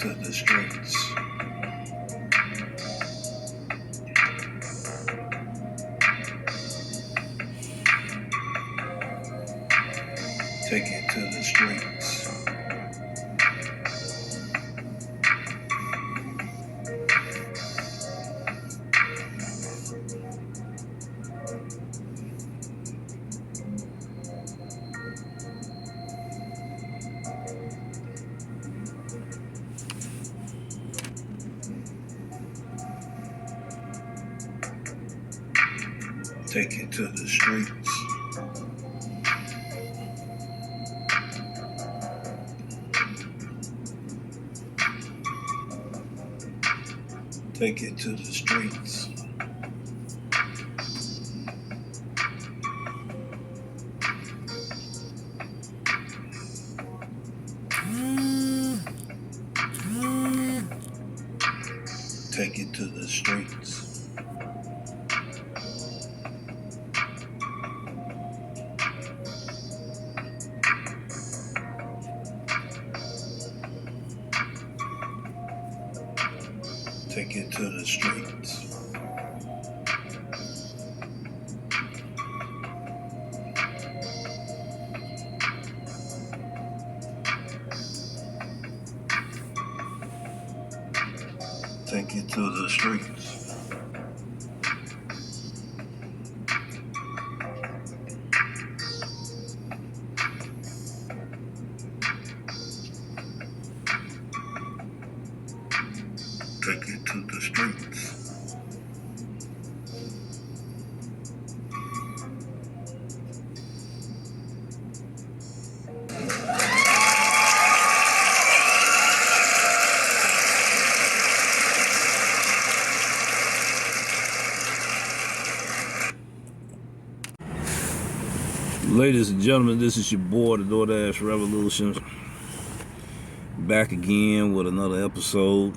to the streets. Take it to the streets. Take it to the streets. Take it to the streets. Take it to the streets. Take it to the streets. Take it to the streets. Take it to the streets. Ladies and gentlemen, this is your boy, the Doordash Revolution, back again with another episode.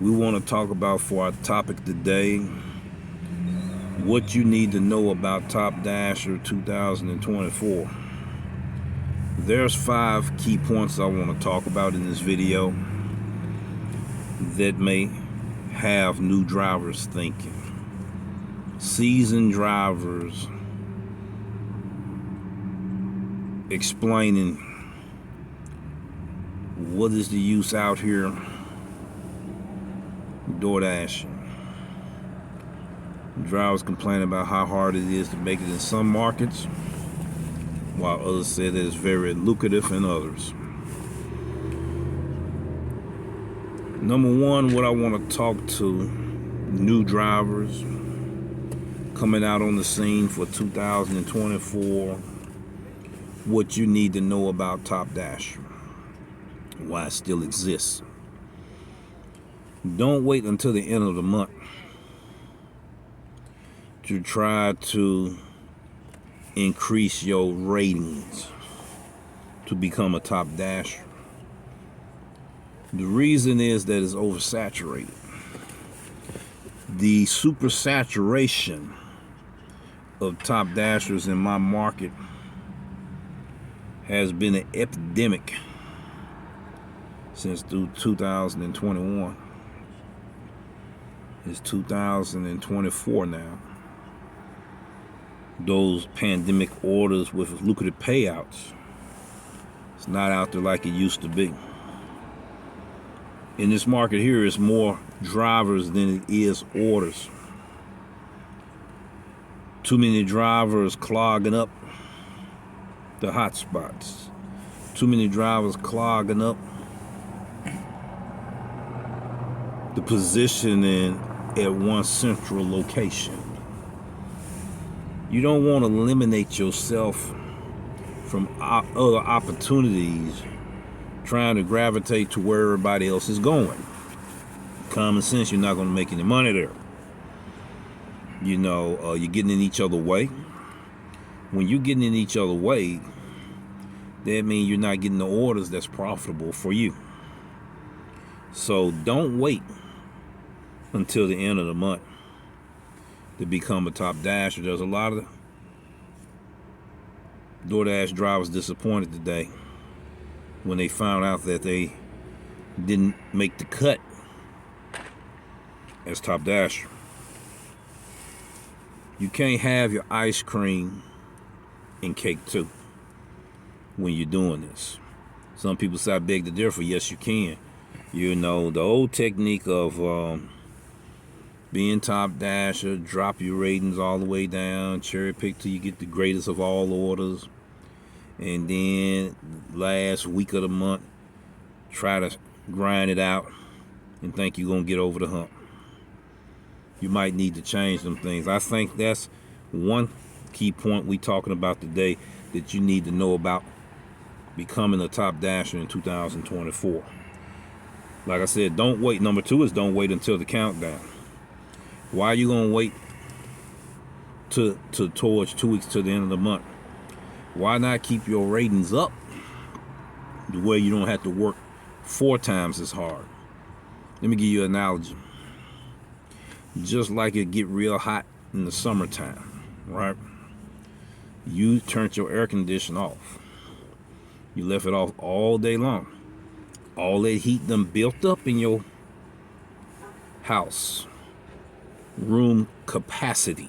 We want to talk about, for our topic today, what you need to know about Top Dasher 2024. There's 5 key points I want to talk about in this video that may have new drivers thinking. Seasoned drivers explaining what is the use out here Doordash. Drivers complain about how hard it is to make it in some markets, while others say that it's very lucrative in others. Number one, what I want to talk to new drivers coming out on the scene for 2024, what you need to know about Top Dasher, why it still exists. Don't wait until the end of the month to try to increase your ratings to become a Top Dasher. The reason is that it's oversaturated. The super saturation of Top Dashers in my market has been an epidemic since 2021. It's 2024 now. Those pandemic orders with lucrative payouts, it's not out there like it used to be. In this market here, it's more drivers than it is orders. Too many drivers clogging up the hot spots. Too many drivers clogging up the positioning at one central location. You don't want to eliminate yourself from other opportunities trying to gravitate to where everybody else is going. Common sense, you're not going to make any money there. You know, you're getting in each other's way. When you're getting in each other's way, that means you're not getting the orders that's profitable for you. So don't wait until the end of the month to become a Top Dasher. There's a lot of Doordash drivers disappointed today when they found out that they didn't make the cut as top dasher. You can't have your ice cream and cake too when you're doing this. Some people say I beg to differ. Yes, you can. You know, the old technique of being top dasher, drop your ratings all the way down, cherry pick till you get the greatest of all orders, and then last week of the month, try to grind it out and think you're going to get over the hump. You might need to change them things. I think that's one key point we talking about today that you need to know about becoming a top dasher in 2024. Like I said, don't wait. Number 2 is don't wait until the countdown. Why are you going to wait to towards 2 weeks to the end of the month? Why not keep your ratings up the way you don't have to work 4 times as hard? Let me give you an analogy. Just like it get real hot in the summertime, right? You turned your air conditioner off. You left it off all day long. All that heat done built up in your house. Room capacity.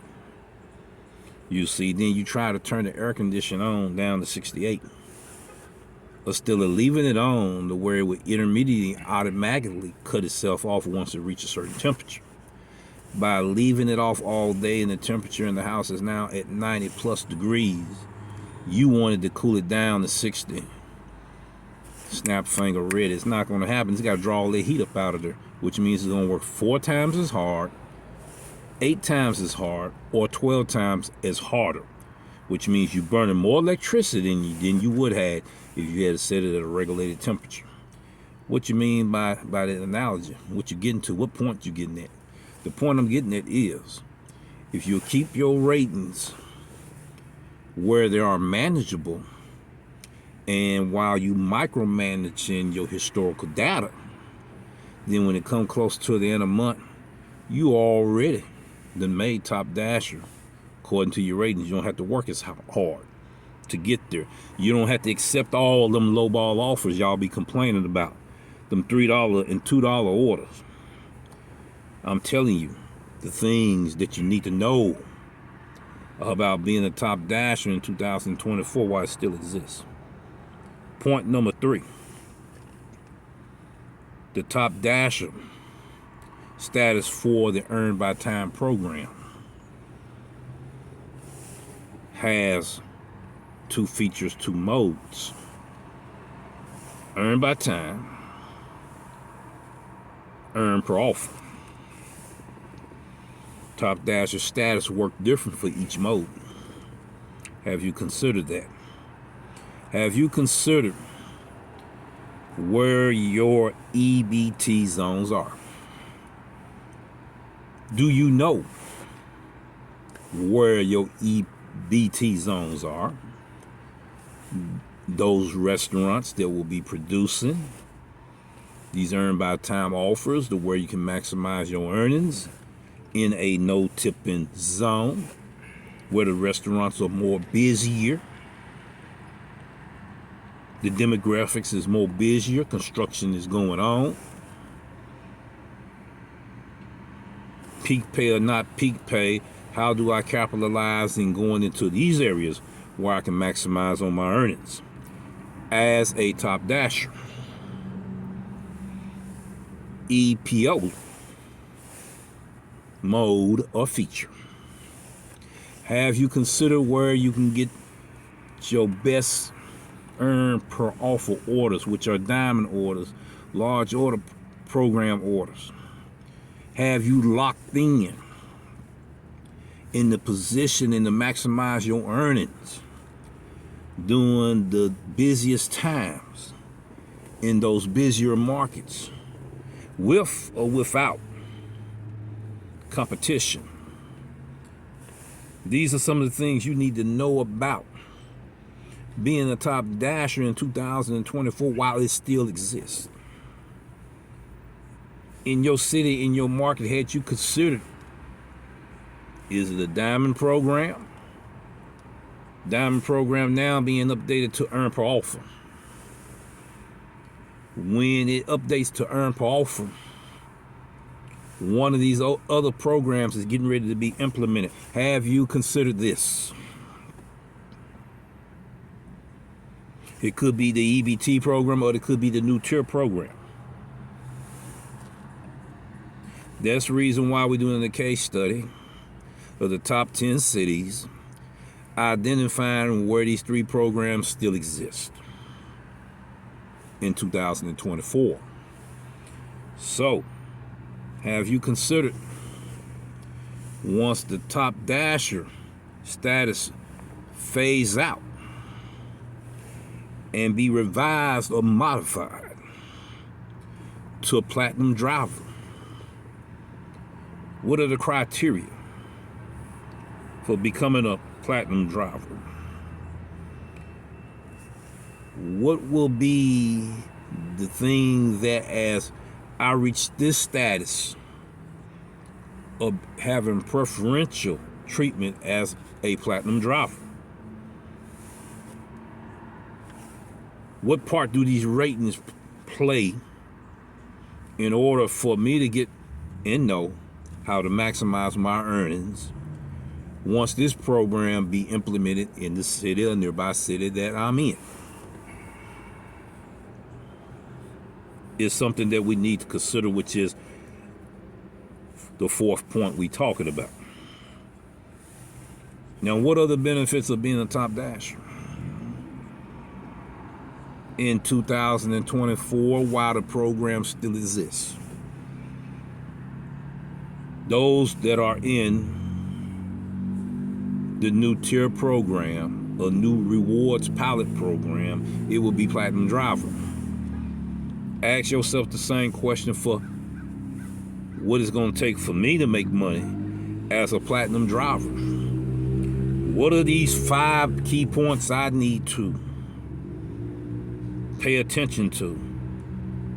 You see, then you try to turn the air conditioner on down to 68. But still leaving it on to where it would intermediately automatically cut itself off once it reaches a certain temperature. By leaving it off all day and the temperature in the house is now at 90 plus degrees, you wanted to cool it down to 60. Snap finger ready. It's not going to happen. It's got to draw all the heat up out of there, which means it's going to work 4 times as hard, 8 times as hard, or 12 times as harder, which means you're burning more electricity than you would have if you had set it at a regulated temperature. What you mean by that analogy? What you getting to? What point you getting at? The point I'm getting at is, if you keep your ratings where they are manageable, and while you micromanaging your historical data, then when it comes close to the end of the month, you already done made top dasher according to your ratings. You don't have to work as hard to get there. You don't have to accept all them lowball offers y'all be complaining about, them $3 and $2 orders. I'm telling you the things that you need to know about being a top dasher in 2024 while it still exists. Point number 3. The top dasher status for the Earn by Time program has 2 features, 2 modes. Earn by time, earn per offer. Top dasher status work different for each mode. Have you considered that? Have you considered where your EBT zones are? Do you know where your EBT zones are? Those restaurants that will be producing these Earn by Time offers to where you can maximize your earnings in a no tipping zone where the restaurants are more busier. The demographics is more busier. Construction is going on. Peak pay or not peak pay, how do I capitalize in going into these areas where I can maximize on my earnings as a top dasher? EPO mode or feature. Have you considered where you can get your best earn per offer orders, which are diamond orders, large order program orders? Have you locked in the position and to maximize your earnings during the busiest times in those busier markets, with or without competition? These are some of the things you need to know about being a top dasher in 2024 while it still exists. In your city, in your market, had you considered, is it a diamond program? Diamond program now being updated to earn per offer. when it updates to earn per offer, one of these other programs is getting ready to be implemented. Have you considered this? It could be the EBT program, or it could be the new tier program. That's the reason why we're doing the case study of the top 10 cities, identifying where these three programs still exist in 2024. So, have you considered, once the top dasher status phase out and be revised or modified to a platinum driver, what are the criteria for becoming a platinum driver? What will be the thing that, as I reach this status of having preferential treatment as a platinum driver, what part do these ratings play in order for me to get and know how to maximize my earnings once this program be implemented in the city or nearby city that I'm in? Is something that we need to consider, which is the fourth point we talking about. Now, what are the benefits of being a top dasher in 2024 while the program still exists? Those that are in the new tier program, a new rewards pilot program, it will be platinum driver. Ask yourself the same question for what it's going to take for me to make money as a platinum driver. What are these 5 key points I need to pay attention to?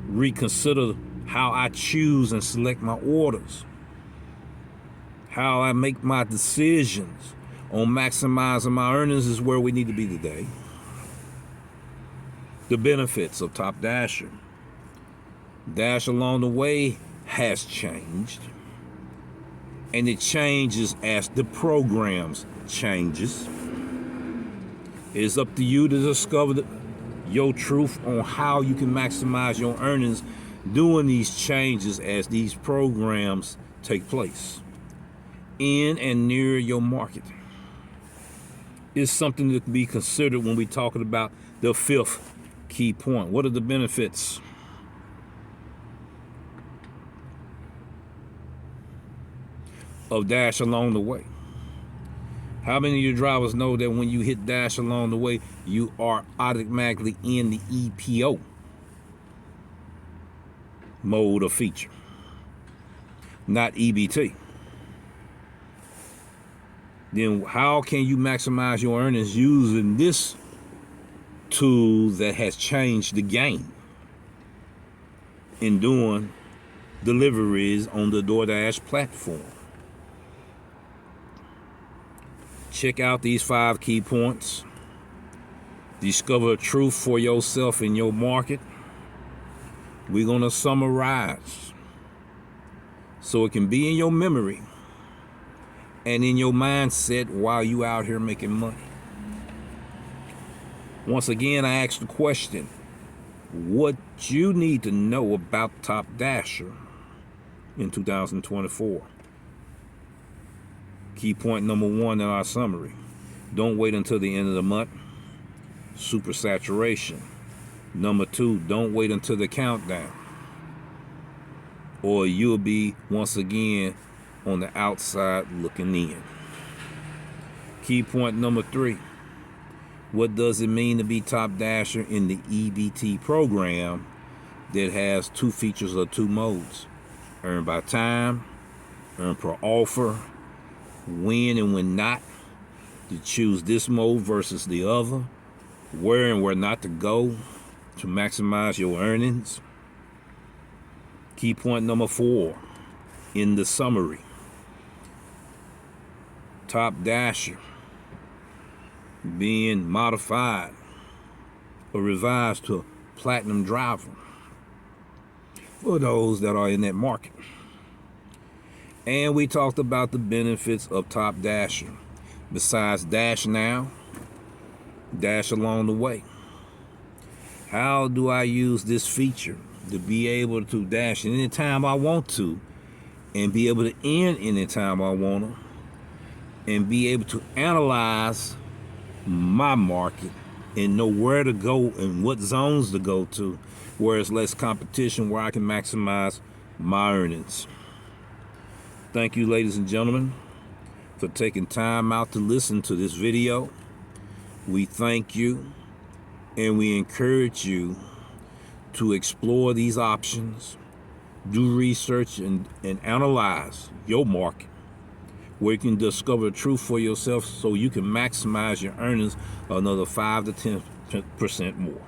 Reconsider how I choose and select my orders, how I make my decisions on maximizing my earnings is where we need to be today. The benefits of top dasher. Dash along the way has changed, and it changes as the programs changes. It's up to you to discover your truth on how you can maximize your earnings doing these changes as these programs take place in and near your market. It's something that can be considered when we're talking about the 5th key point. What are the benefits of dash along the way? How many of your drivers know that when you hit dash along the way, you are automatically in the EPO mode or feature, not EBT? Then how can you maximize your earnings using this tool that has changed the game in doing deliveries on the Doordash platform? Check out these 5 key points. Discover truth for yourself in your market. We're going to summarize so it can be in your memory and in your mindset while you out here making money. Once again, I ask the question, what you need to know about Top Dasher in 2024. Key point number 1 in our summary: don't wait until the end of the month. Super saturation. Number 2, don't wait until the countdown, or you'll be once again on the outside looking in. Key point number 3, what does it mean to be top dasher in the EBT program that has 2 features or 2 modes? Earn by time, earn per offer, when and when not to choose this mode versus the other, where and where not to go to maximize your earnings. Key point number 4 in the summary: top dasher being modified or revised to platinum driver for those that are in that market. And we talked about the benefits of Top Dasher. Besides Dash Now, Dash Along the Way. How do I use this feature to be able to dash anytime I want to and be able to end anytime I want to and be able to analyze my market and know where to go and what zones to go to where it's less competition, where I can maximize my earnings. Thank you, ladies and gentlemen, for taking time out to listen to this video. We thank you and we encourage you to explore these options, do research and analyze your market, where you can discover the truth for yourself so you can maximize your earnings another 5 to 10% more.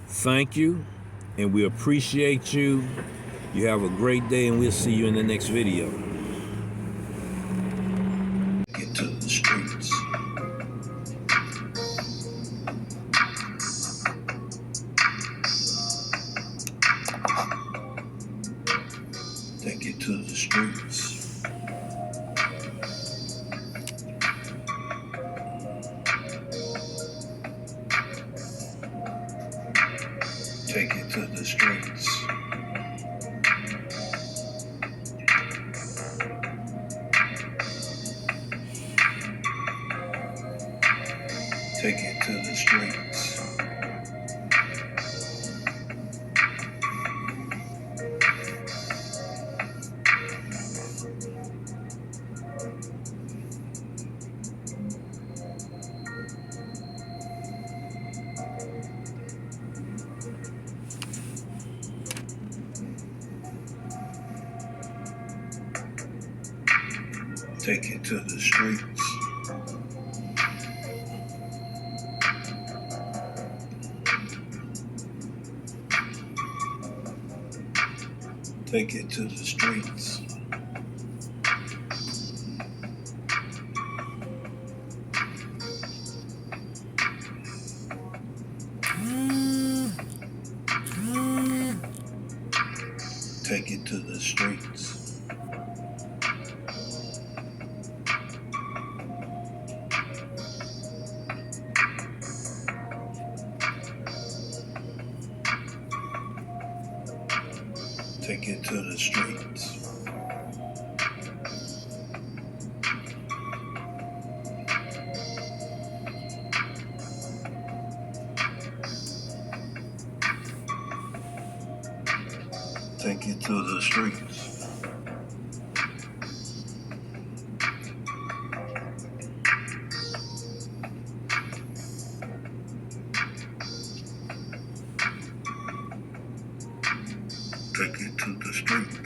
Thank you, and we appreciate you. You have a great day, and we'll see you in the next video. Get to the streets. Take it to the streets. Take it to the streets. Take it to the streets. Take it to the streets. Take it to the streets. Take it to the streets. Take it to the streets. Take it to the streets. Take it to the streets.